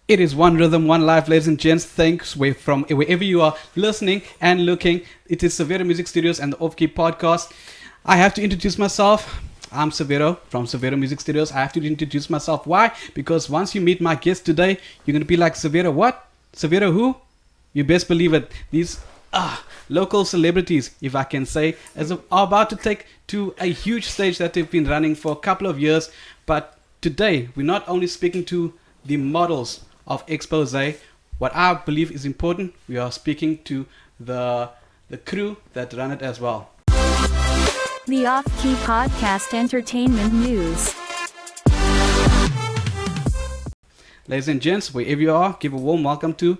It is one rhythm, one life, ladies and gents. Thanks from wherever you are listening and looking. It is Severo Music Studios and the Off Key Podcast. I have to introduce myself. I'm Severo from Severo Music Studios. I have to introduce myself. Why? Because once you meet my guest today, you're going to be like, Severo what? Severo who? You best believe it. These local celebrities, if I can say, are about to take to a huge stage that they've been running for a couple of years. But today, we're not only speaking to the models of Exposé. What I believe is important, we are speaking to the crew that run it as well. The Off-Key Podcast Entertainment News. Ladies and gents, wherever you are, give a warm welcome to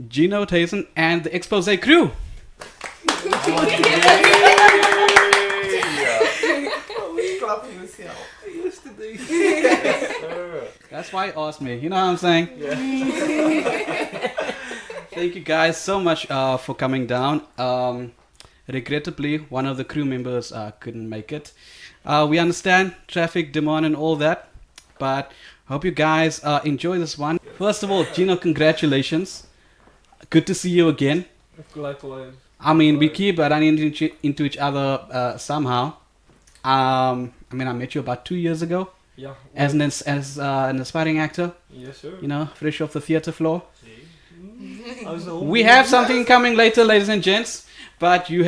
Gino Thaysens and the Exposé crew. That's why he asked me. You know what I'm saying? Yeah. Thank you guys so much for coming down. Regrettably, one of the crew members couldn't make it. We understand traffic, demand, and all that, but hope you guys enjoy this one. First of all, Gino, congratulations. Good to see you again. Likewise. I mean, we keep running into each other somehow. I met you about 2 years ago. Yeah. As an aspiring actor. Yes, sir. You know, fresh off the theater floor. Mm-hmm. We have something coming later, ladies and gents. But you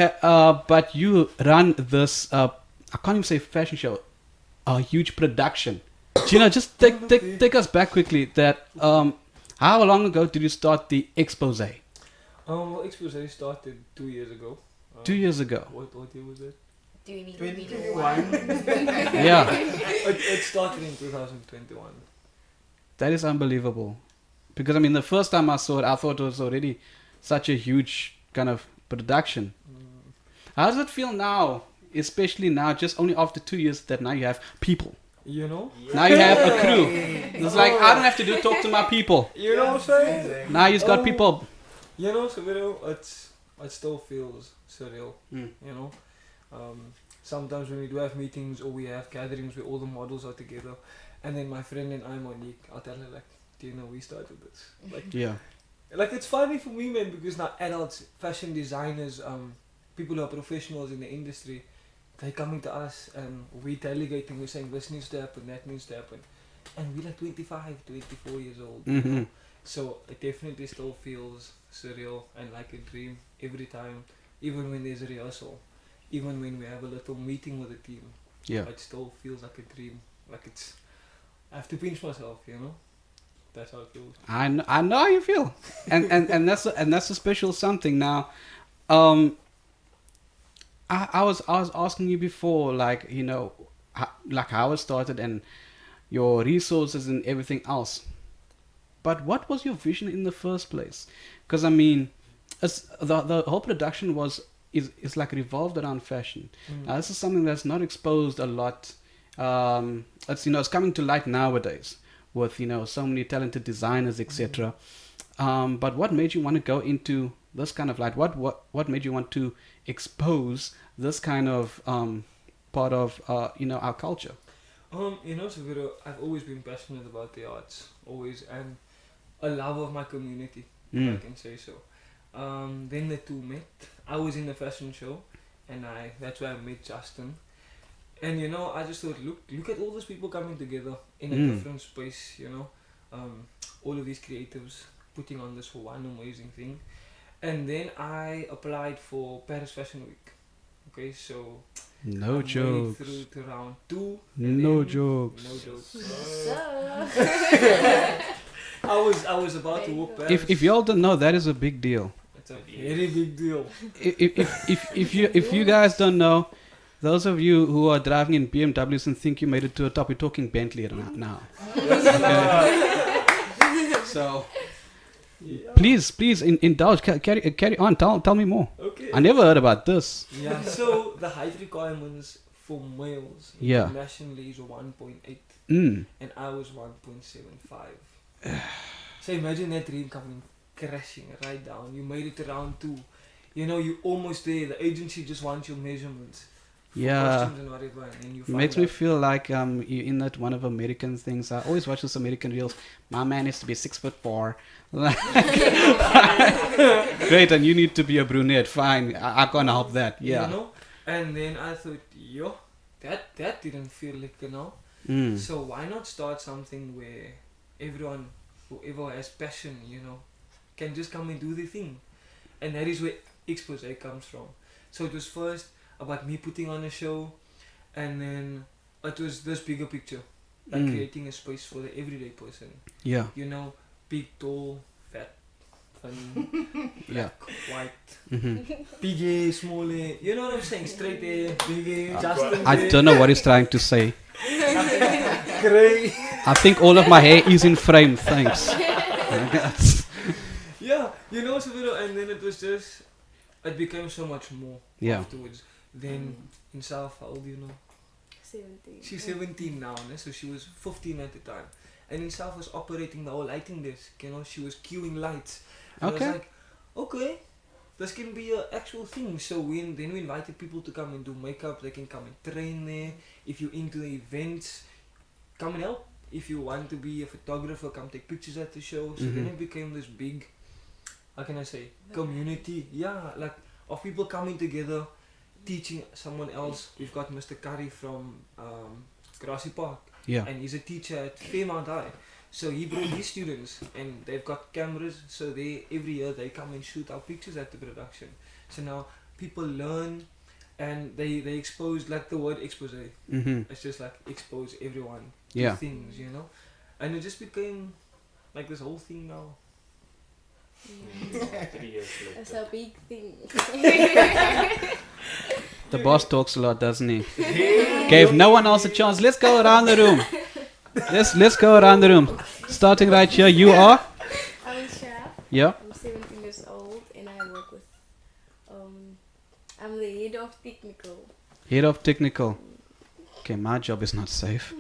run this. I can't even say fashion show. A huge production. Gina, just take us back quickly. That how long ago did you start the Exposé? Well, Exposé started 2 years ago. 2 years ago. What year was it? Do you need 2021. Yeah. It started in 2021. That is unbelievable. Because I mean, the first time I saw it, I thought it was already such a huge kind of production. How does it feel now? Especially now, just only after 2 years that now you have people. You know? Yeah. Now you have a crew. It's like, I don't have to talk to my people. You know what I'm saying? Now you've got people. You know, Severo, it still feels surreal. Mm. You know? Sometimes when we do have meetings or we have gatherings where all the models are together, and then my friend and I, Monique, I'll tell her like, do you know we started this? Like, yeah. Like, it's funny for me, man, because now adults, fashion designers, people who are professionals in the industry, they're coming to us and we're delegating, we're saying this needs to happen, that needs to happen. And we're like 25, 24 years old. Mm-hmm. You know? So it definitely still feels surreal and like a dream every time, even when there's a rehearsal, even when we have a little meeting with the team. Yeah. It still feels like a dream. Like it's, I have to pinch myself, you know? That's how it feels. I know how you feel, and that's a special something. Now, I was asking you before, like, you know, how it started and your resources and everything else. But what was your vision in the first place? Because I mean, the whole production is like revolved around fashion. Now, this is something that's not exposed a lot. It's coming to light nowadays with so many talented designers, etc. But what made you want to go into this kind of light? What made you want to expose this kind of part of our culture? Severo, I've always been passionate about the arts, always, and a love of my community, if I can say so. Then the two met. I was in the fashion show, and that's where I met Justin. And I just thought, look at all those people coming together in a different space, all of these creatives putting on this one amazing thing. And then I applied for Paris Fashion Week. Okay, so no I jokes. made through to round 2. No jokes. No jokes. So I was about to walk past. If y'all don't know, that is a big deal. It's a very big deal. If you guys don't know, those of you who are driving in BMWs and think you made it to the top, we're talking Bentley now. Okay. So please indulge. Carry on. Tell me more. Okay. I never heard about this. Yeah. So the height requirements for males internationally is 1.8, and I was 1.75. So imagine that dream coming crashing right down. You made it to round 2. You almost there. The agency just wants your measurements. Yeah. costumes and whatever, and then you find Makes me out- feel like you in that one of American things. I always watch this American reels. My man needs to be 6'4". Great, and you need to be a brunette. Fine, I can't help that. Yeah. You know? And then I thought, yo, that didn't feel like, Mm. So why not start something where everyone, whoever has passion, can just come and do the thing. And that is where Exposé comes from. So it was first about me putting on a show, and then it was this bigger picture, like creating a space for the everyday person. Yeah. Big, tall, fat, funny, Yeah. white, Hmm. big hair, small hair. You know what I'm saying? Straight hair, big hair, Justin I hair, don't know what he's trying to say. grey. I think all of my hair is in frame. Thanks. Yeah, Severo, and then it became so much more Yeah. afterwards. Then in South, how old do you know? 17. She's 17 now, so she was 15 at the time. And in South was operating the whole lighting desk, she was queuing lights. And I Okay. was like, okay, this can be an actual thing. So then we invited people to come and do makeup, they can come and train there. If you're into the events, come and help. If you want to be a photographer, come take pictures at the show. So then it became this big, how can I say, community. Yeah, like of people coming together, teaching someone else. We've got Mr. Curry from Grassy Park, Yeah. and he's a teacher at Fairmount High. So he brought his students, and they've got cameras. So every year they come and shoot our pictures at the production. So now people learn, and they expose, like the word exposé. Mm-hmm. It's just like expose everyone to Yeah. things, and it just became like this whole thing now. 3 years That's later. a big thing. The boss talks a lot, doesn't he? Gave no one else a chance. Let's go around the room. Let's go around the room. Starting right here, you are. I'm Shah. Yeah. I'm 17 years old and I work with, I'm the head of technical. Head of technical. Okay, my job is not safe.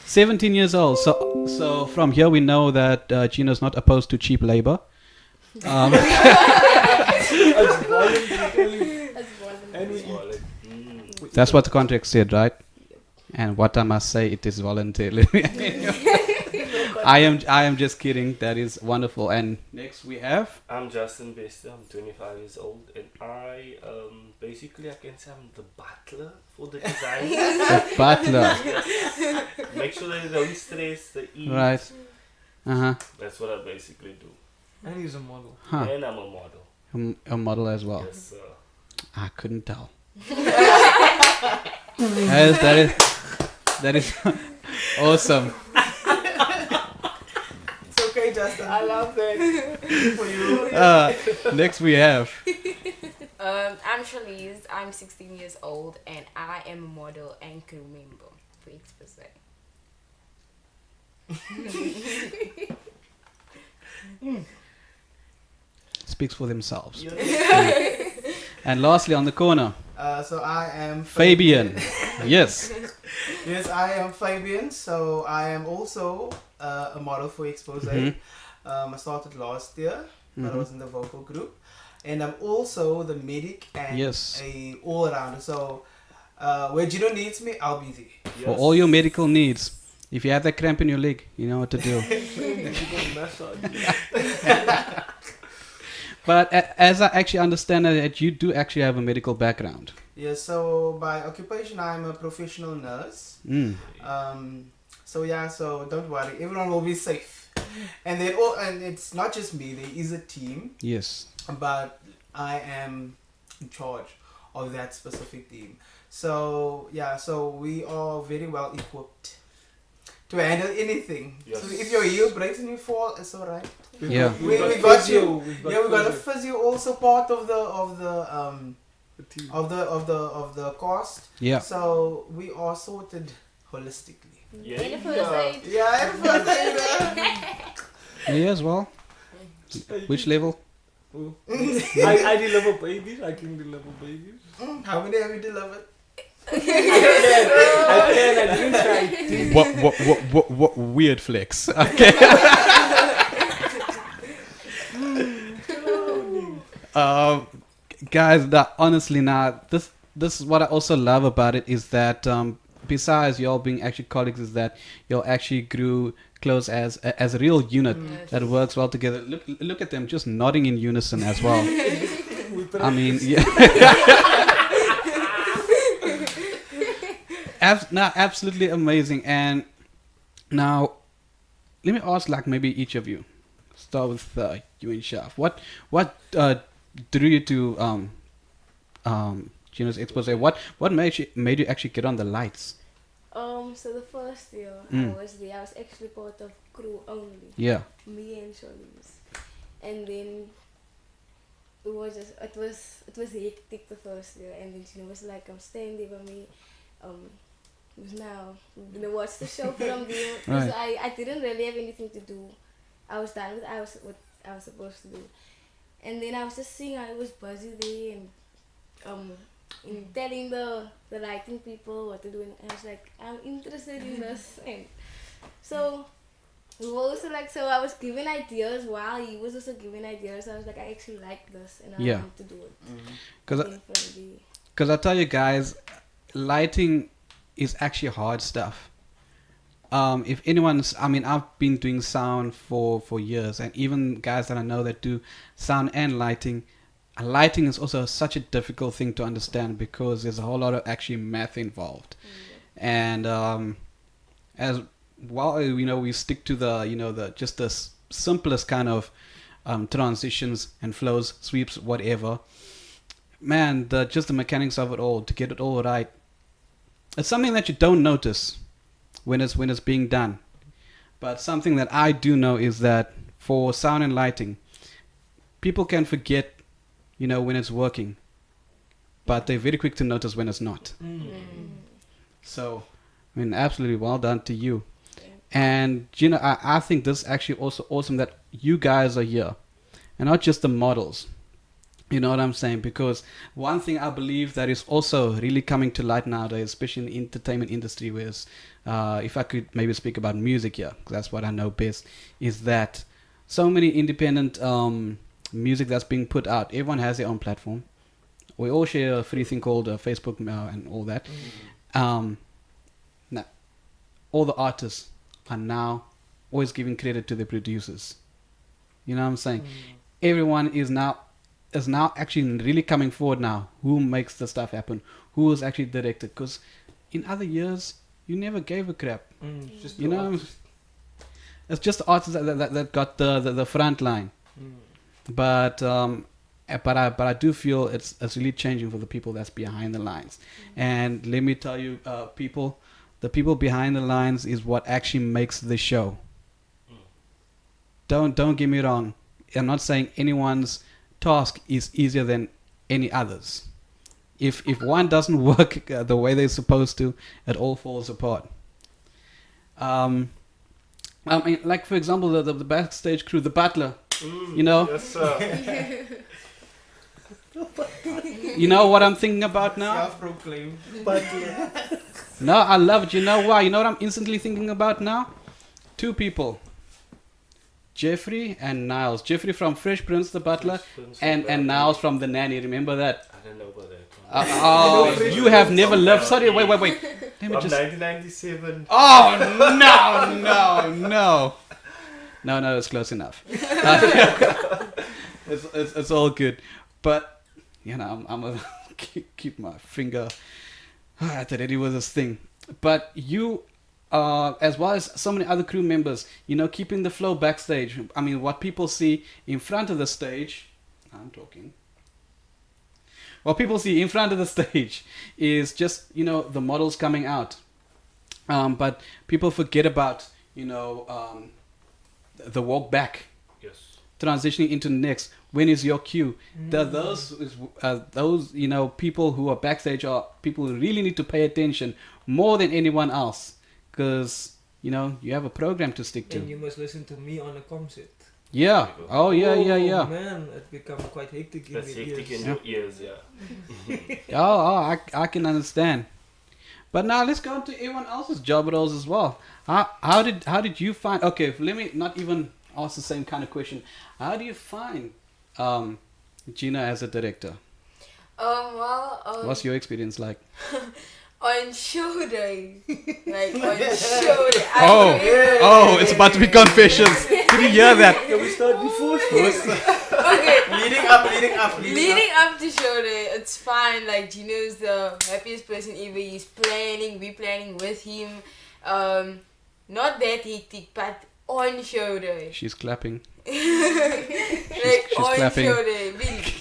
17 years old. So from here we know that Gino's not opposed to cheap labor. That's And we Wallet. That's what the contract said, right? And what I must say, it is voluntary. I am just kidding. That is wonderful. And next we have. I'm Justin Bester. I'm 25 years old, and I basically I can say I'm the butler for the design. The butler. Make sure they don't stress the eat. Right. Uh-huh. That's what I basically do. And he's a model. Huh. And I'm a model. A model as well. Yes, sir. I couldn't tell. That is awesome. It's okay, Justin. I love that. For you. Next we have. I'm Charlize. I'm 16 years old and I am a model and crew member for Exposé. Speaks for themselves. And lastly on the corner, So I am Fabian. Yes. Yes, I am Fabian. So I am also a model for Exposé. Mhm. I started last year, but I Mhm. was in the vocal group, and I'm also the medic and Yes. a all-rounder. So where Gino needs me, I'll be there. For all your medical needs. If you have that cramp in your leg, you know what to do. But as I actually understand it, you do actually have a medical background. Yes. So by occupation, I'm a professional nurse. Mm. So yeah, so don't worry, everyone will be safe. And then, and it's not just me. There is a team, Yes. but I am in charge of that specific team. So yeah, so we are very well equipped to handle anything. Yes. So if your heel breaks and you fall, it's alright. Yeah. We got you. Yeah, we got a physio also part of the cost. Yeah. So we are sorted holistically. Yeah. And the first aid. Yeah, and first aid, Me as well. Which level? I deliver babies. I can deliver babies. How many have you delivered? I didn't try. What weird flex. Okay. Guys, that honestly now, this is what I also love about it is that besides y'all being actually colleagues, is that y'all actually grew close as a real unit that works well together. Look at them just nodding in unison as well. I mean, yeah. Absolutely amazing. And now, let me ask, like maybe each of you. Start with you and Shaf. What drew you to Gino's Exposé? What made you actually get on the lights? So the first year Mm. I was there, I was actually part of crew only. Yeah. Me and Charlize. And then it was hectic the first year, and then Gino was like, I'm staying there with me. Now I'm gonna watch the show from there. Because I didn't really have anything to do. I was done with what I was supposed to do. And then I was just seeing I was busy there and in telling the lighting people what to do, and I was like, I'm interested in this. And so we were also like, so I was giving ideas while he was also giving ideas. So I was like, I actually like this and I want to do it. Because I tell you guys, lighting is actually hard stuff. If anyone's, I mean, I've been doing sound for years, and even guys that I know that do sound and lighting is also such a difficult thing to understand because there's a whole lot of actually math involved. And as well, we stick to the just the simplest kind of transitions and flows, sweeps, whatever. Man, just the mechanics of it all, to get it all right, it's something that you don't notice when it's being done. But something that I do know is that for sound and lighting, people can forget, when it's working, but they're very quick to notice when it's not. So, I mean, absolutely well done to you. And Gina, I think this is actually also awesome that you guys are here, and not just the models. You know what I'm saying? Because one thing I believe that is also really coming to light nowadays, especially in the entertainment industry, was if I could maybe speak about music here, 'cause that's what I know best, is that so many independent music that's being put out. Everyone has their own platform. We all share a free thing called Facebook and all that. Now, all the artists are now always giving credit to the producers. You know what I'm saying? Everyone is now actually really coming forward now. Who makes the stuff happen? Who is actually directed? Because in other years, you never gave a crap. Just You know, it's just the artists that got the front line. But I do feel it's really changing for the people that's behind the lines. And let me tell you, the people behind the lines is what actually makes the show. Don't get me wrong. I'm not saying anyone's task is easier than any others. If one doesn't work the way they're supposed to, it all falls apart. I mean, like for example, the backstage crew, the butler. Yes, sir. You know what I'm thinking about now? Self-proclaimed. No, I love it. You know why? You know what I'm instantly thinking about now? Two people. Jeffrey and Niles. Jeffrey from Fresh Prince, the butler, and Niles from The Nanny. Remember that? I don't know about that. You have never lived. Sorry, wait. Let me From 1997. Oh, no, it's close enough. It's all good. But, I'm going to keep my finger at the ready with this thing. But you, as well as so many other crew members, keeping the flow backstage. I mean, what people see in front of the stage, I'm talking. What people see in front of the stage is just, the models coming out. But people forget about, the walk back. Yes. Transitioning into next. When is your cue? Those people who are backstage are people who really need to pay attention more than anyone else, because you have a program to stick to. And you must listen to me on a concert. Yeah. Oh yeah. Man, it becomes quite hectic in That's the hectic ears. in your ears, yeah. I can understand. But now let's go into everyone else's job roles as well. How did you find? Okay, let me not even ask the same kind of question. How do you find Gina as a director? What's your experience like? On show day, like on show day. Oh, it's about to be confessions. Did you hear that? Can we start before? Okay, Leading up. up to show day, it's fine. Like Gino's the happiest person ever. He's planning, we planning with him. Not that hectic, but on show day. She's clapping. Like she's on clapping. show day,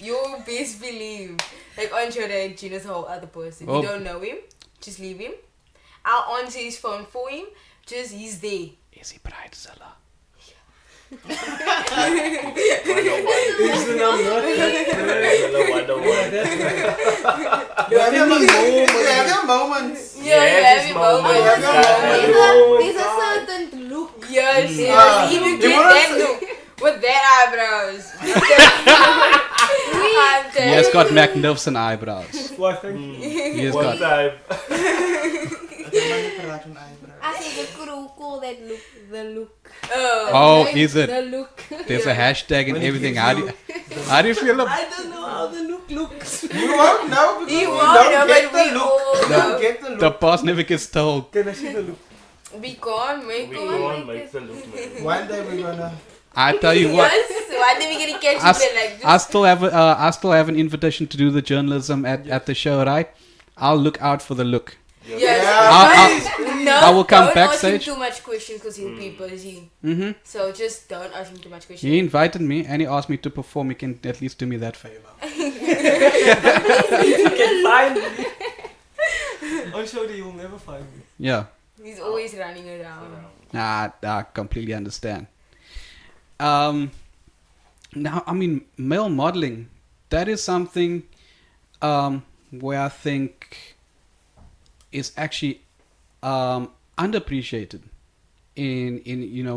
you best believe. Like on show day, Gino's a whole other person. Oh. You don't know him, just leave him. I'll answer his phone for him. Just he's there. Is he bridezilla? Is the number? You have your moments. Yeah, you have your moments. There's a certain look. Yes, Ah. yes. Even You get wanna that say- look with that eyebrows. I'm He telling has you. got magnificent eyebrows. Why, thank you. He has One got. time. I think the crew call that look the look. Oh, Right? is it? The look. There's a hashtag and When he everything. gives How do you feel about? I don't know how the look looks. You won't know because You we won't don't know, get but the we look. all We know. don't get the The look. past never gets told. Can I see the look? We can't make We it. can't make the look, man. One day we're gonna. I tell you what. Yes, why did we get a catch I, you there like I this? still have an invitation to do the journalism at the show, right? I'll look out for the look. Yes. Yeah, No, I will come don't backstage. ask him too much questions because he'll be busy. Mm-hmm. So just don't ask him too much questions. He invited me and he asked me to perform. He can at least do me that favor. You can find me. On show day, you'll never find me. Yeah. He's always running around. I completely understand. Now, I mean, male modeling, that is something where I think is actually underappreciated in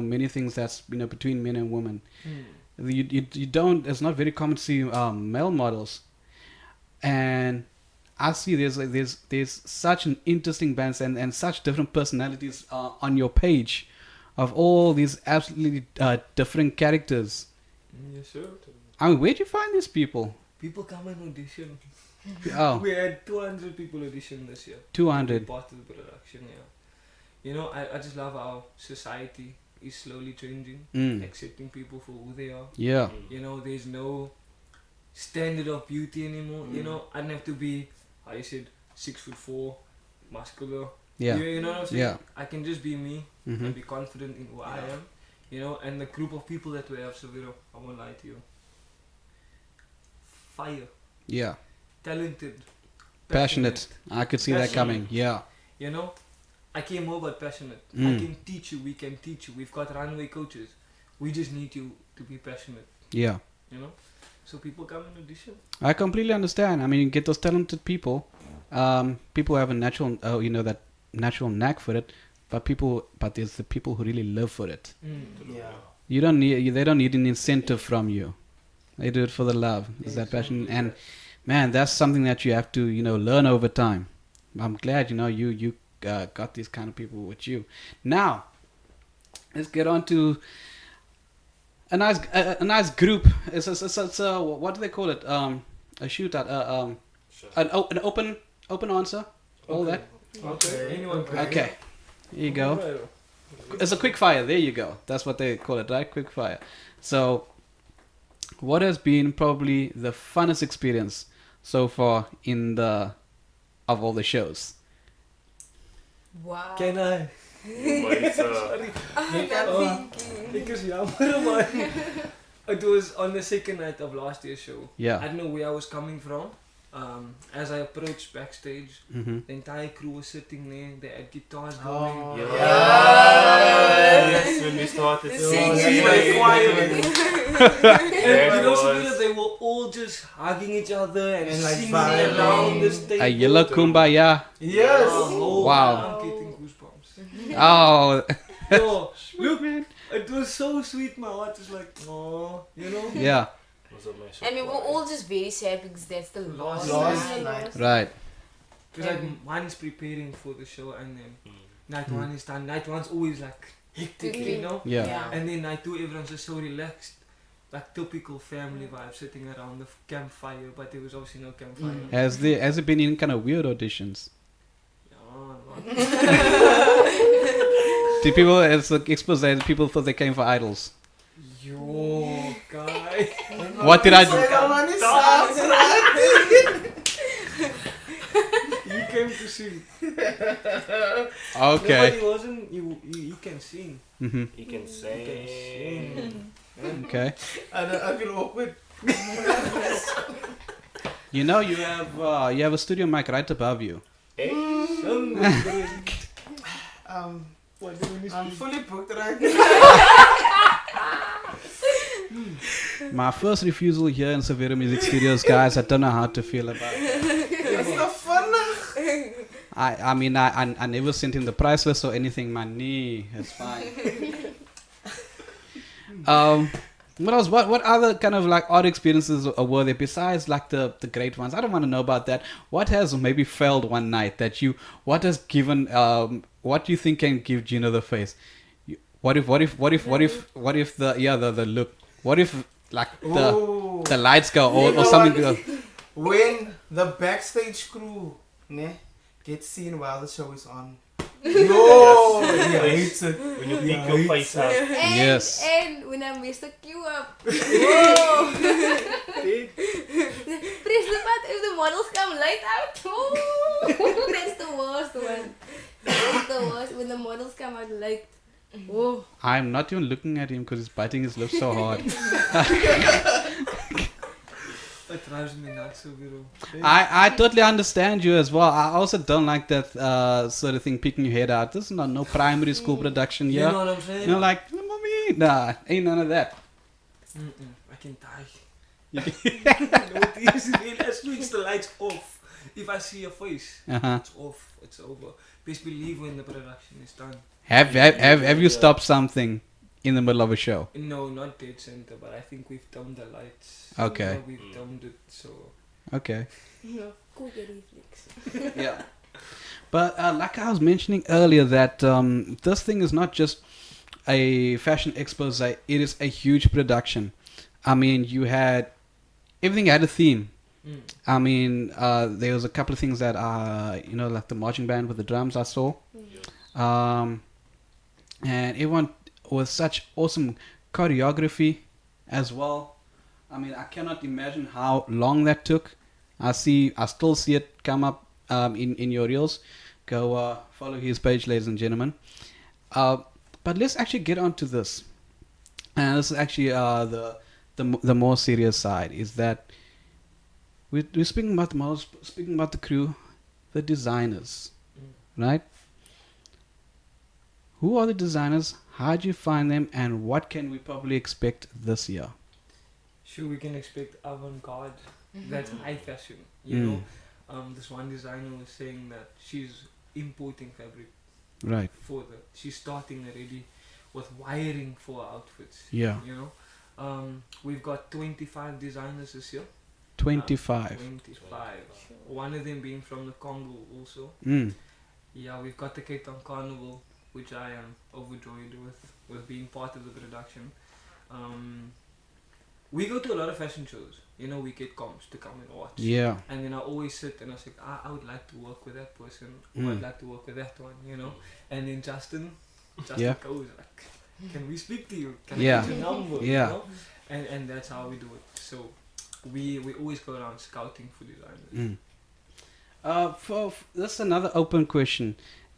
many things that's between men and women. You don't. It's not very common to see male models, and I see there's such an interesting balance and such different personalities on your page, of all these absolutely different characters. Yes, sir. I mean, where'd you find these people? People come and audition. Oh, We had 200 people audition this year. 200. Part of the production, yeah. You know, I just love how society is slowly changing, accepting people for who they are. Yeah. You know, there's no standard of beauty anymore. You know, I don't have to be, how you said, 6'4", muscular. Yeah. You know what I'm saying? Yeah. I can just be me Mhm. and be confident in who I am. You know, and the group of people that we have, Severo, I won't lie to you. Fire, Yeah. talented, Passionate. I could see that Passionate. coming. Yeah. You know, I care more about passionate. I Mm. can teach you, we can teach you. We've got runway coaches. We just need you to be passionate, Yeah. you know? So people come and audition. I completely understand. I mean, you get those talented people. People have a natural, that natural knack for it. But there's the people who really live for it. Yeah. They don't need an incentive from you. They do it for the love. It's that passion, and man, that's something that you have to, learn over time. I'm glad, you got these kind of people with you. Now, let's get on to a nice group. It's what do they call it? A shootout. An open answer. All that. Okay. Anyone can. Okay. Here you go. It's a quick fire. There you go. That's what they call it, right? Quick fire. So, what has been probably the funnest experience so far of all the shows? Wow. Can I? Maar Sorry. I'm not thinking. Ik is jammer, man. It was on the second night of last year's show. Yeah. I don't know where I was coming from. As I approached backstage, Mm-hmm. the entire crew was sitting there. They had guitars Oh, going. Yes, when we started Singing. singing. Like choir. There You know, was- Severo, they were all just hugging each other and, And like singing vibing. around the stage. A yellow kumbaya. Yes. Oh, Wow. I'm getting goosebumps. Oh, Yo, look, it was so sweet. My heart is like, oh, you know. yeah. Was a massive And we were choir. all just very sad because that's the last Last night. night. Right. Because like one's preparing for the show and then night Mm. one is done. Night one's always like hectic, you know. Yeah. Yeah. And then night two, everyone's just so relaxed. like typical family vibe, sitting around the campfire, but there was obviously no campfire. Has it been in kind of weird auditions? Yeah, Did people, as the expose, people thought they came for idols? yo, guy. What did I do? He came to sing. Okay. No, but he wasn't. He can sing. Mm-hmm. You can He can say. sing. Okay. I feel awkward. You know, you have a studio mic right above you. Son, what do we need I'm to fully booked right now. My first refusal here in Severo Music Studios, guys. I don't know how to feel about it. That's the fun. I mean, I never sent in the price list or anything. My knee, it's fine. What else? What other kind of like odd experiences were there besides like the great ones? I don't want to know about that. What has maybe failed one night that you? What has given? What do you think can give Gino the face? What if the look? What if like Ooh. the lights go or, You know or something what? goes? When the backstage crew gets seen while the show is on. Yo, he hates it. When you pick your face up. And, Yes. And when I messed the queue up. Whoa. Press the button if the models come light out. Ooh. That's the worst one. That's the worst. When the models come out light. Whoa. I'm not even looking at him because he's biting his lip so hard. It drives me nuts, Severo. I totally understand you as well. I also don't like that sort of thing, picking your head out. This is not no primary school production You here. know what I'm saying? You know, like, mommy, nah, ain't none of that. I can die. You know what it is? Let's switch the lights off. If I see your face, Uh-huh. it's off. It's over. Best believe when the production is done. Have you stopped something in the middle of a show? No, not dead center, but I think we've done the lights. Okay. Yeah, we've done it, so. Okay. No, cool get reflex. Yeah. But like I was mentioning earlier, that this thing is not just a fashion expose; it is a huge production. I mean, everything had a theme. I mean, there was a couple of things that like the marching band with the drums I saw, and everyone with such awesome choreography as well. I mean, I cannot imagine how long that took. I still see it come up in your reels. Go follow his page, ladies and gentlemen. But let's actually get on to this. And this is actually the more serious side. Is that we're speaking about the models, speaking about the crew, the designers, right? Who are the designers? How do you find them? And what can we probably expect this year? Sure, we can expect avant-garde. That's high fashion. You Mm. know, this one designer was saying that she's importing fabric Right. she's starting already with wiring for her outfits. Yeah. You know, we've got 25 designers this year. 25. 25. One of them being from the Congo also. Mm. Yeah, we've got the Cape Town Carnival, which I am overjoyed with being part of the production. We go to a lot of fashion shows. You know, we get comps to come and watch. Yeah. And then I always sit and I say, I would like to work with that person. Or I'd like to work with that one, you know. And then Justin Yeah. goes like, can we speak to you? Can Yeah. I get your number? Yeah. You know? And that's how we do it. So we always go around scouting for designers. That's another open question.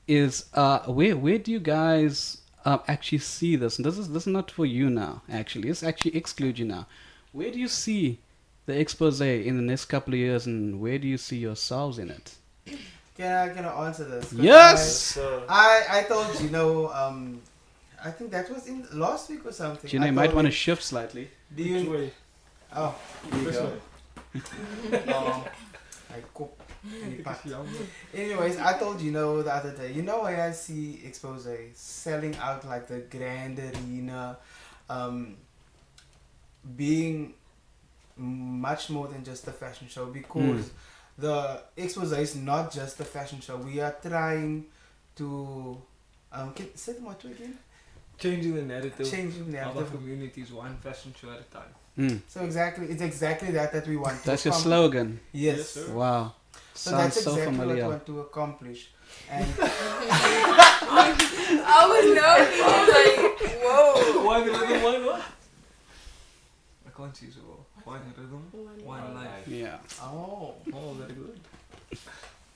Is where do you guys actually see this? And this is not for you now. Actually, it's actually exclude you now. Where do you see the expose in the next couple of years, and where do you see yourselves in it? Can I answer this? 'Cause Yes. I told Gino, I think that was in last week or something. Gino, you might want to shift slightly. Do you? Way. Oh, here you This go. way. I cook. Anyways, I told Gino the other day, you know where I see Expose selling out like the grand arena, being much more than just a fashion show, because the Expose is not just a fashion show. We are trying to say the motto again? Changing the narrative Changing the of our narrative. communities one fashion show at a time. So it's exactly that we want. That's to your accomplish. slogan. Yes. Yes, sir. Wow. So Sounds that's so exactly what we familiar. want to accomplish. And I was now thinking like, whoa. One rhythm, one what? I can't see so well. One rhythm, One one life. Yeah. oh. Oh, very good.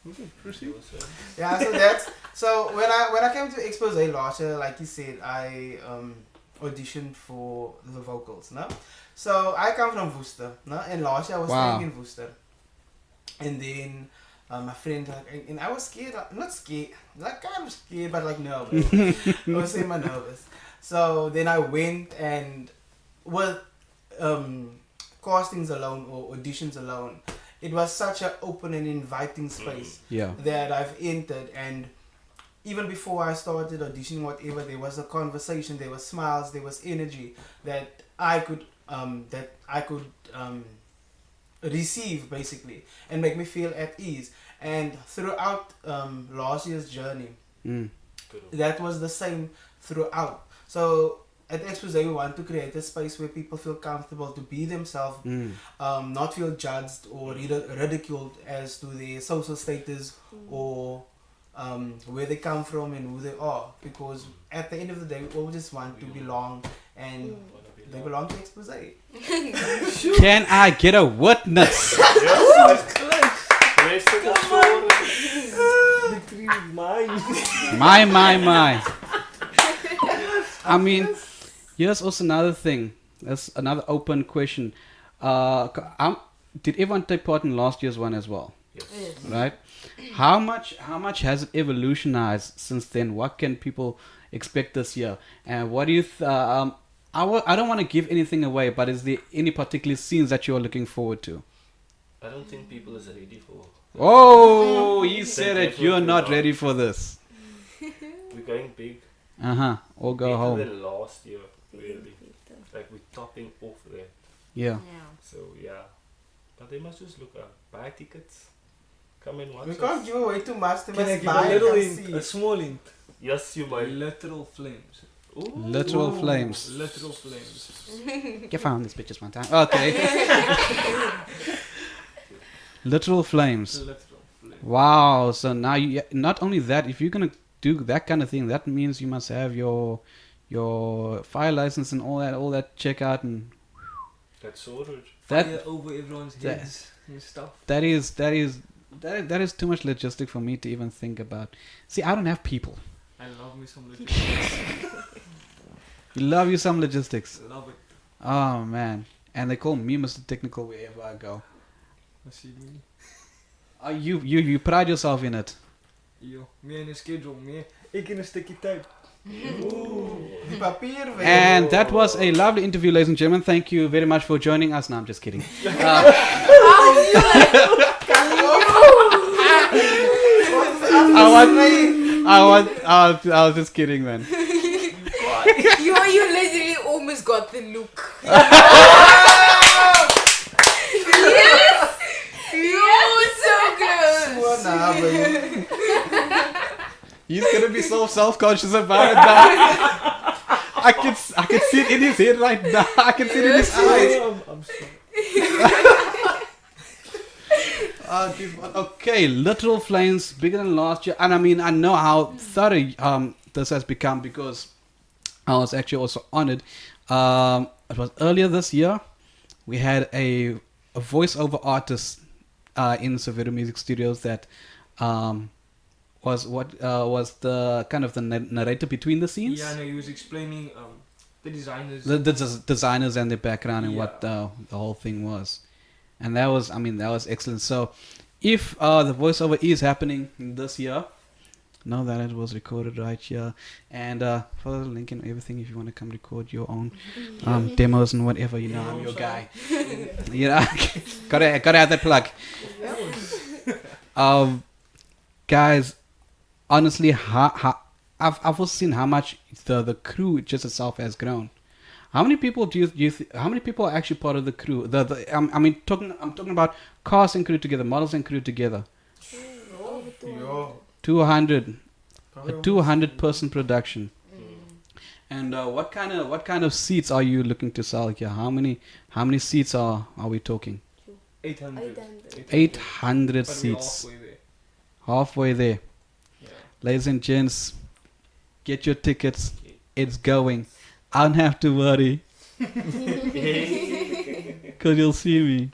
Okay, proceed. Yes, sir. Yeah, so when I came to Exposé last year, like you said, I auditioned for the vocals, no? So I come from Worcester, no? And last year I was Wow. staying in Worcester. And then my friend, like, and I was scared, not scared, like kind of scared, but like nervous. I was semi-nervous. So then I went and with castings alone or auditions alone, it was such an open and inviting space Yeah. that I've entered. And even before I started auditioning, whatever, there was a conversation, there was smiles, there was energy that I could receive basically and make me feel at ease. And throughout last year's journey, Mm. Good. that was the same throughout. So at Exposé, we want to create a space where people feel comfortable to be themselves, Mm. not feel judged or ridiculed as to their social status or where they come from and who they are. Because at the end of the day, we all just want to belong, and Wanna be they loved. belong to Exposé. Can I get a witness? Yes, Blessed assurance. Victory is mine. My. I mean, here's also another thing. That's another open question. Did everyone take part in last year's one as well? Yes. Right? How much has it evolutionized since then? What can people expect this year? And what do you? I don't want to give anything away, but is there any particular scenes that you are looking forward to? I don't think people is ready for. Oh, he said it. You're definitely not not. ready for this. We're going big. Or go Bigger home. than last year, really. Like we're topping off there. Yeah. So yeah, but they must just look up, buy tickets, come and watch We us. can't give away too much. They Can I must give buy a little and hint? see. A small hint. Yes, you might. Literal flames. Ooh. Literal flames. Literal flames. You found these pictures one time. Okay. Literal flames. Literal flames. Wow. So now you not only that, if you're gonna do that kind of thing, that means you must have your fire license and all that checkout and That's sorted. that Fire over everyone's that- heads and stuff. that is too much logistic for me to even think about. See, I don't have people. I love me some logistics. You love you some logistics. Love it. Oh man. And they call me Mr. Technical wherever I go. I see me. You pride yourself in it. Yo, meer in een schedule, meer. Ik in een stukje tijd. Die papier weer. And that was a lovely interview, ladies and gentlemen. Thank you very much for joining us. No, I'm just kidding. I was just kidding, man. You literally almost got the look. Yes! You're so close! Nah, but He's gonna be so self-conscious about it now. I can see it in his head right now. I can see it in his eyes. I'm sorry. Okay, literal flames bigger than last year, and I mean I know how thorough this has become because I was actually also honored. It was earlier this year. We had a voiceover artist in Severo Music Studios that was the kind of the narrator between the scenes. Yeah, no, he was explaining the designers. The designers and their background and Yeah. what the whole thing was, and that was excellent. So if the voiceover is happening this year, know that it was recorded right here, and follow the link and everything if you want to come record your own demos and whatever. You know, I'm your guy. You know, gotta have that plug. Guys, honestly, I've also seen how much the crew just itself has grown. How many people how many people are actually part of the crew? I'm talking about cast and crew together, models and crew together. Yo. 200, a Probably 200 person production. And what kind of seats are you looking to sell here? How many seats are we talking? 800. 800. 800 But we're seats. halfway there. Halfway there. Yeah. Ladies and gents, get your tickets. It's going. I don't have to worry. Because you'll see me.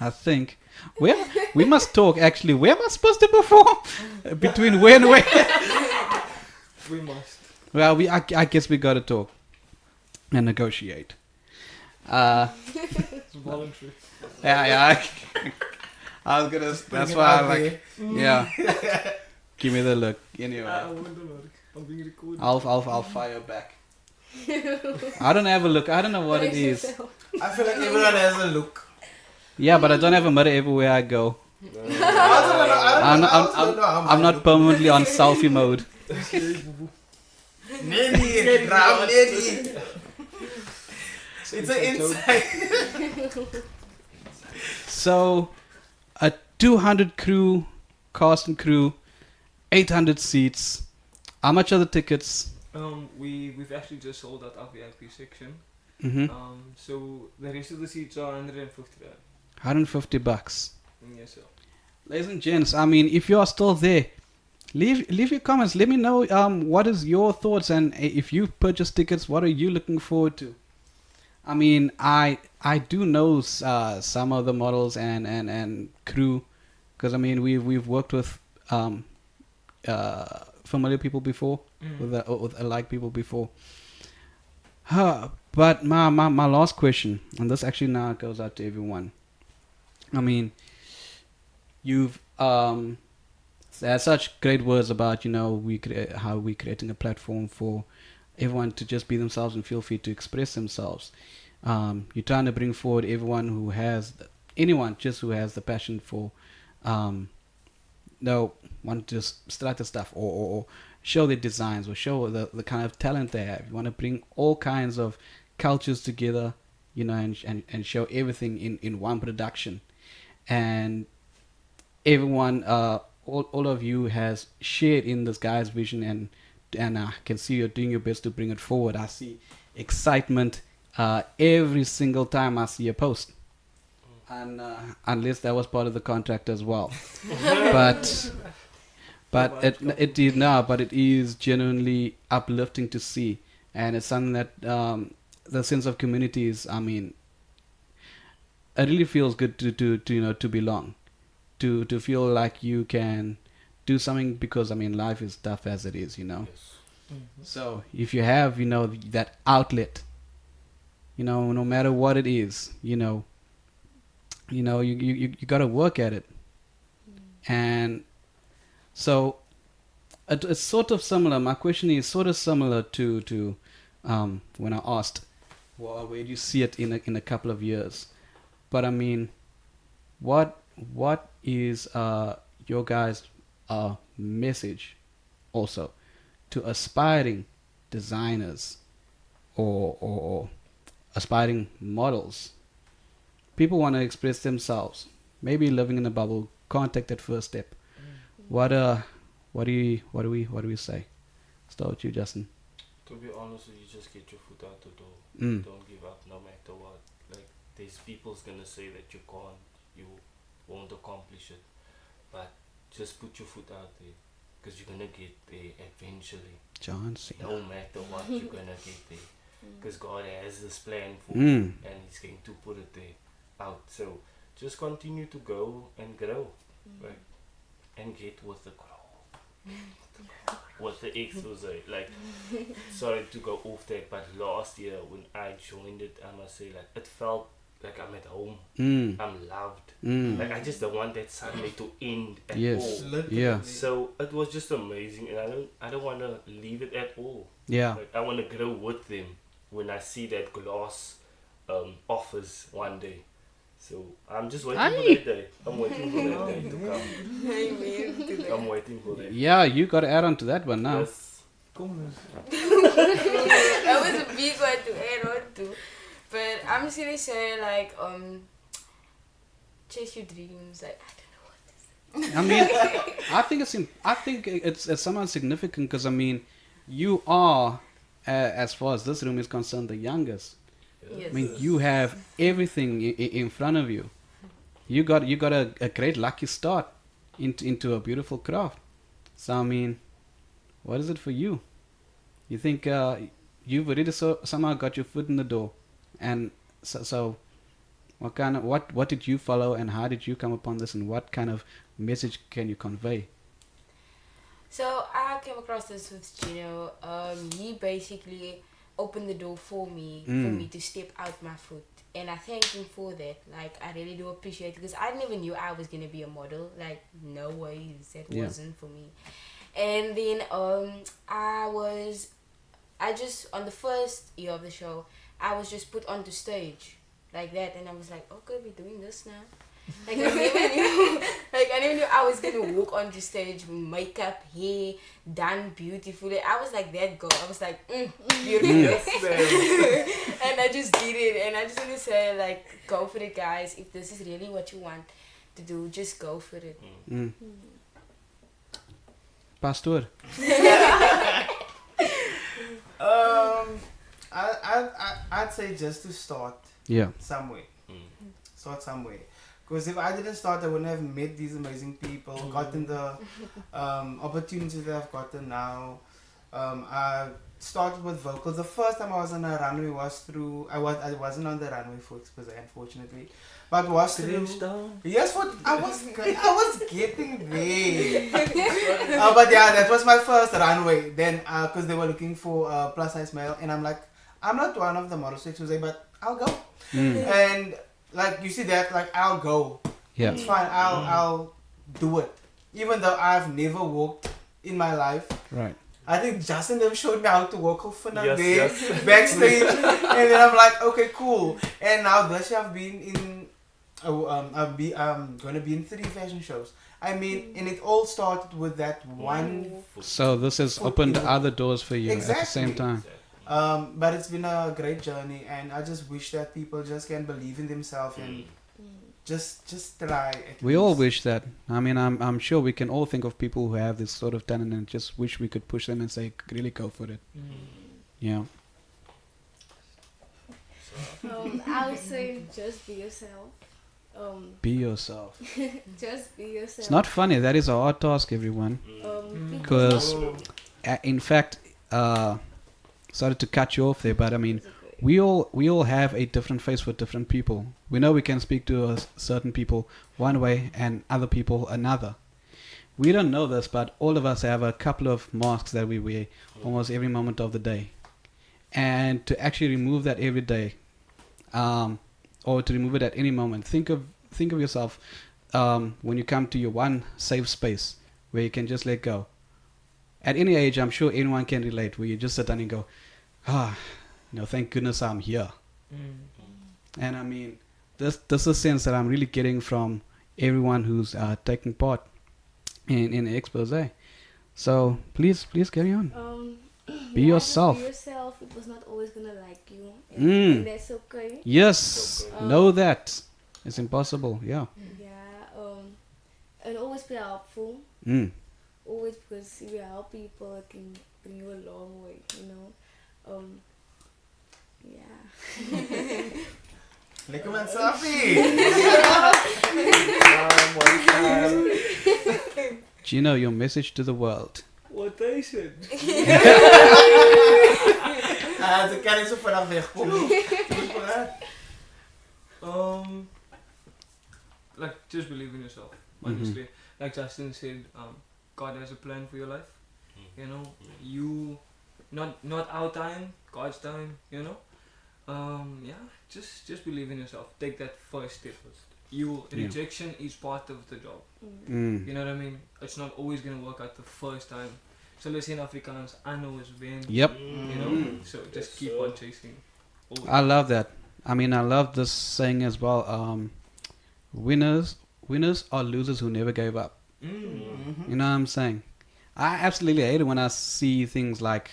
I think. We must talk actually. Where am I supposed to perform? Between where and where? We must. Well, I guess we gotta talk. And negotiate. It's voluntary. Yeah. I was gonna. That's why I like. Yeah. Give me the look. Anyway. I wonder, like, I'm being recorded. I'll fire back. I don't have a look. I don't know what it is. I feel like everyone has a look. Yeah, but I don't have a mirror everywhere I go. I don't know how I'm not permanently on selfie mode. Nelly, Ram, Nelly. It's an inside. So, a 200 crew, cast and crew, 800 seats. How much are the tickets? We've actually just sold out our VIP section. Mm-hmm. So the rest of the seats are 150 rand. $150. Yes, sir. Ladies and gents, I mean, if you are still there, leave your comments. Let me know what is your thoughts, and if you purchased tickets, what are you looking forward to? I mean, I do know some of the models and crew, because I mean we've worked with familiar people before, with alike people before. But my last question, and this actually now goes out to everyone. I mean, you've had such great words about, you know, how we're creating a platform for everyone to just be themselves and feel free to express themselves. You're trying to bring forward everyone who has, anyone just who has the passion for, want to just start the stuff or show their designs or show the kind of talent they have. You want to bring all kinds of cultures together, you know, and show everything in one production. And everyone, all of you has shared in this guy's vision, and I can see you're doing your best to bring it forward. I see excitement every single time I see a post, and unless that was part of the contract as well. but it is genuinely uplifting to see, and it's something that the sense of community is. I mean, it really feels good to you know, to belong, to feel like you can do something, because I mean life is tough as it is, you know. Yes. Mm-hmm. So if you have, you know, that outlet, you know, no matter what it is, you got to work at it. And so it's sort of similar. My question is sort of similar to when I asked, well, where do you see it in a couple of years? But I mean, what is your guys' message also to aspiring designers or aspiring models? People want to express themselves, maybe living in a bubble, can't take that first step. What do we say? Start with you, Justin. To be honest, you just get your foot out the door. Mm. Don't give up no matter what. Like, there's people's gonna say that you can't, you won't accomplish it, but just put your foot out there, because you're gonna get there eventually. John C. No matter what, you're gonna get there, because God has this plan for Mm. you, and He's going to put it there out. So just continue to go and grow, right? And get with the grow. With the Exposé, like, sorry to go off that, but last year when I joined it, I must say, like, it felt like I'm at home. Mm. I'm loved. Mm. Like, I just don't want that Sunday to end at Yes. all. Yeah. So it was just amazing, and I don't want to leave it at all. Yeah. Like, I want to grow with them when I see that glass offers one day. So I'm just waiting for that day. I'm waiting for that day to come. I'm waiting for that. Yeah, you got to add on to that one now. Yes. That was a big one to add on to. But I'm just gonna say, like, chase your dreams. Like, I don't know what to say. I mean, I think it's somewhat significant, because I mean, you are as far as this room is concerned, the youngest. Yes. I mean, you have everything in front of you. You got a great lucky start into a beautiful craft. So I mean, what is it for you? You think you've already somehow got your foot in the door, and so what did you follow, and how did you come upon this, and what kind of message can you convey? So I came across this with Gino. He basically opened the door for me to step out my foot, and I thank him for that. Like, I really do appreciate it, because I never knew I was gonna be a model. Like, no ways, that wasn't for me. And then I just on the first year of the show, I was just put onto stage like that, and I was like, okay, we're doing this now. Like, I never knew I was gonna walk onto stage, makeup, hair done beautifully. I was like that girl. I was like, beautiful. And I just did it. And I just want to say, like, go for it, guys. If this is really what you want to do, just go for it. Pastor. I'd say just to start Yeah. somewhere. Start somewhere. Because if I didn't start, I wouldn't have met these amazing people, gotten the opportunities that I've gotten now. I started with vocals. The first time I was on a runway was through. I wasn't on the runway for Exposé, unfortunately, but was through. Yes, I was getting there. But yeah, that was my first runway. Then, because they were looking for a plus size male, and I'm like, I'm not one of the models for Exposé, but I'll go. And like, you see that, like, I'll go. Yeah. It's fine. I'll do it, even though I've never walked in my life. Right. I think Justin them showed me how to walk off there Yes. backstage, and then I'm like, okay, cool. And now this year I've been in, I'm gonna be in 3 fashion shows. I mean, and it all started with that one. So this has opened other doors for you at the same time. But it's been a great journey, and I just wish that people just can believe in themselves and just try. We all wish that. I mean, I'm sure we can all think of people who have this sort of talent and just wish we could push them and say, really go for it. Yeah. I would say just be yourself. Be yourself. Just be yourself. It's not funny. That is a hard task, everyone. Because, in fact, sorry to cut you off there, but I mean, we all have a different face for different people. We know we can speak to certain people one way and other people another. We don't know this, but all of us have a couple of masks that we wear almost every moment of the day. And to actually remove that every day, or to remove it at any moment, think of yourself when you come to your one safe space where you can just let go. At any age, I'm sure anyone can relate, where you just sit down and go, thank goodness I'm here. And I mean, this is a sense that I'm really getting from everyone who's taking part in the Exposé. So please carry on. Be yourself. Be yourself. It was not always gonna like you, and that's okay. Yes, know that it's impossible. Yeah. Yeah. And always be helpful. Always, because if you help people, it can bring you a long way. Yeah. Lekker man, Safi. Gino, your message to the world. What Thaysen? Ze kan niet zo vanaf wegkomen. Like, just believe in yourself. Honestly, like Justin said, God has a plan for your life. You, not our time, God's time. Just believe in yourself. Take that first step first. Rejection is part of the job. You know what I mean? It's not always gonna work out the first time. So let's say in Afrikaans, I know it's when. Yep. So just keep on chasing. Always. I love that. I mean, I love this saying as well. Winners are losers who never gave up. You know what I'm saying? I absolutely hate it when I see things like,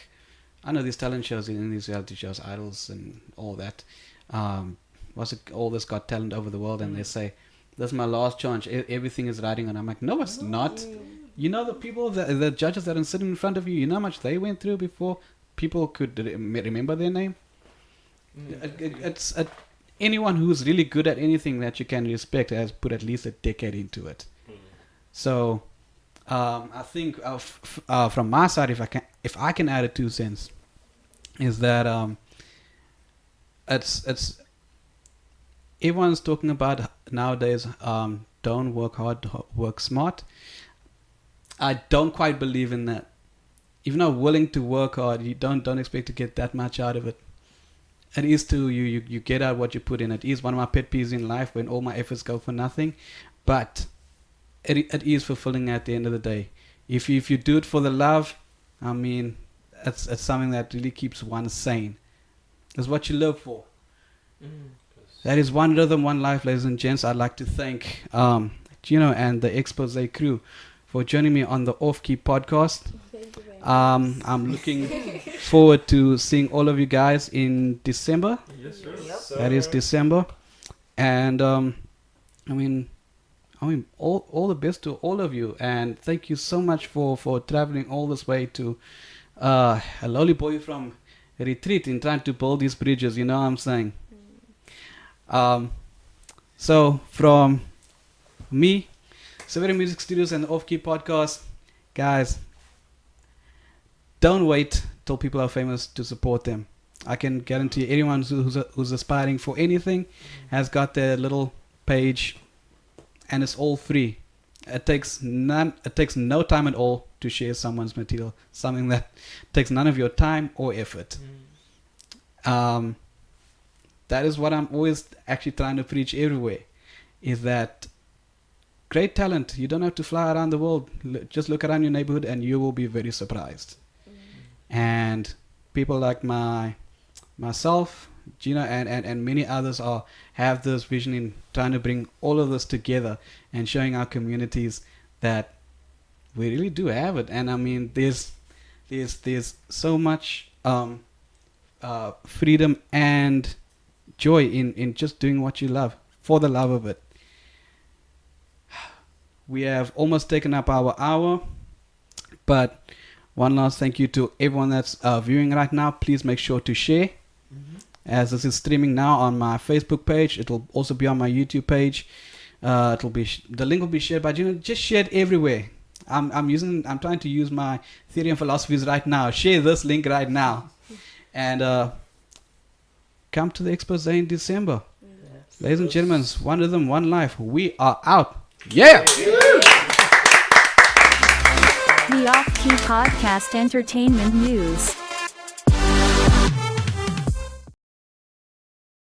I know these talent shows in these reality shows, Idols and all that. All this Got Talent over the world, and they say, "This is my last chance. Everything is riding on." I'm like, no, it's not. You know the people, the judges that are sitting in front of you. You know how much they went through before people could remember their name. Mm. It's anyone who's really good at anything that you can respect has put at least a decade into it. So I think from my side, if I can add a 2 cents, is that it's everyone's talking about nowadays. Don't work hard, work smart. I don't quite believe in that. If you're not willing to work hard, you don't expect to get that much out of it. It is to you get out what you put in. It is one of my pet peeves in life when all my efforts go for nothing, but it is fulfilling at the end of the day. If you do it for the love, I mean, it's something that really keeps one sane. It's what you live for. That is one rhythm, one life, ladies and gents. I'd like to thank Gino and the Exposé crew for joining me on the Off Key podcast. Thank you very much. I'm looking forward to seeing all of you guys in December. Yes, sir. Yep. That is December, and I mean, all the best to all of you, and thank you so much for traveling all this way to a lowly boy from retreat in trying to build these bridges. You know what I'm saying? So from me, Severo Music Studios and the Off Key Podcast, guys, don't wait till people are famous to support them. I can guarantee anyone who's aspiring for anything has got their little page, and it's all free. It takes no time at all to share someone's material, something that takes none of your time or effort. That is what I'm always actually trying to preach everywhere, is that great talent, you don't have to fly around the world. Just look around your neighborhood and you will be very surprised. And people like myself, Gino, and many others have this vision in trying to bring all of this together and showing our communities that we really do have it. And I mean, there's so much freedom and joy in just doing what you love for the love of it. We have almost taken up our hour, but one last thank you to everyone that's viewing right now. Please make sure to share. As this is streaming now on my Facebook page, it'll also be on my YouTube page. It'll be the link will be shared by Gino. Just share it everywhere. I'm trying to use my theory and philosophies right now. Share this link right now, and come to the Exposé in December. Ladies and gentlemen, one rhythm, one life. We are out. Yeah. The Off Key Podcast Entertainment News.